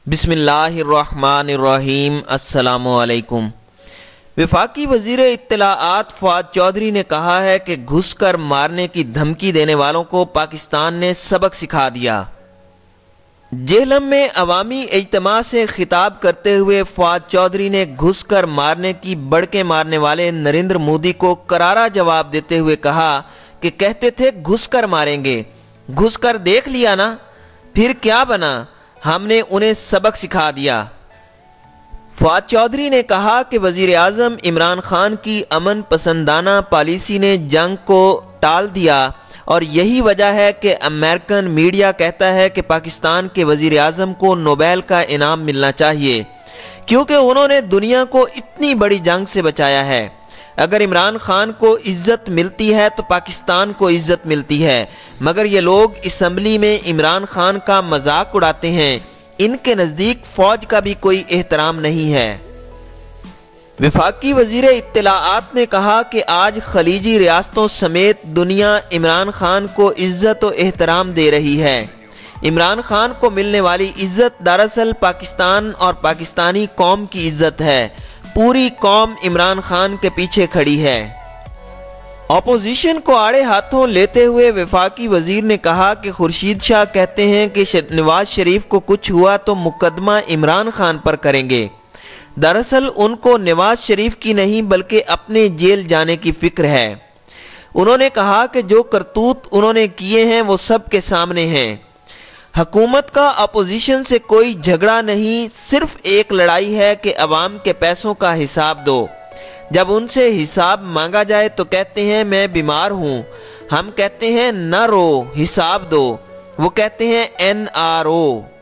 बिस्मिल्लाहिर्रहमानिर्रहीम। अस्सलामु अलैकुम। वफाकी वज़ीर इत्तलाआत फवाद चौधरी ने कहा है कि घुस कर मारने की धमकी देने वालों को पाकिस्तान ने सबक सिखा दिया। जेहलम में अवामी इज्तिमा से खिताब करते हुए फवाद चौधरी ने घुस कर मारने की बड़के मारने वाले नरेंद्र मोदी को करारा जवाब देते हुए कहा कि कहते थे घुस कर मारेंगे, घुस कर देख लिया ना, फिर क्या बना, हमने उन्हें सबक सिखा दिया। फवाद चौधरी ने कहा कि वज़ीर आज़म इमरान खान की अमन पसंदाना पॉलिसी ने जंग को टाल दिया और यही वजह है कि अमेरिकन मीडिया कहता है कि पाकिस्तान के वज़ीर आज़म को नोबेल का इनाम मिलना चाहिए क्योंकि उन्होंने दुनिया को इतनी बड़ी जंग से बचाया है। अगर इमरान खान को इज्जत मिलती है तो पाकिस्तान को इज्जत मिलती है, मगर ये लोग असम्बली में इमरान खान का मजाक उड़ाते हैं। इनके नज़दीक फ़ौज का भी कोई एहतराम नहीं है। वफाकी वज़ीर इत्तलाआत ने कहा कि आज खलीजी रियासतों समेत दुनिया इमरान खान को इज्जत और एहतराम दे रही है। इमरान खान को मिलने वाली इज्जत दरअसल पाकिस्तान और पाकिस्तानी कौम की इज्जत है। पूरी कौम इमरान खान के पीछे खड़ी है। अपोजिशन को आड़े हाथों लेते हुए वफाकी वजीर ने कहा कि खुर्शीद शाह कहते हैं कि नवाज शरीफ को कुछ हुआ तो मुकदमा इमरान खान पर करेंगे। दरअसल उनको नवाज शरीफ की नहीं बल्कि अपने जेल जाने की फिक्र है। उन्होंने कहा कि जो करतूत उन्होंने किए हैं वो सब के सामने हैं। हुकूमत का अपोजिशन से कोई झगड़ा नहीं, सिर्फ एक लड़ाई है कि अवाम के पैसों का हिसाब दो। जब उनसे हिसाब मांगा जाए तो कहते हैं मैं बीमार हूँ। हम कहते हैं न रो, हिसाब दो। वो कहते हैं NRO।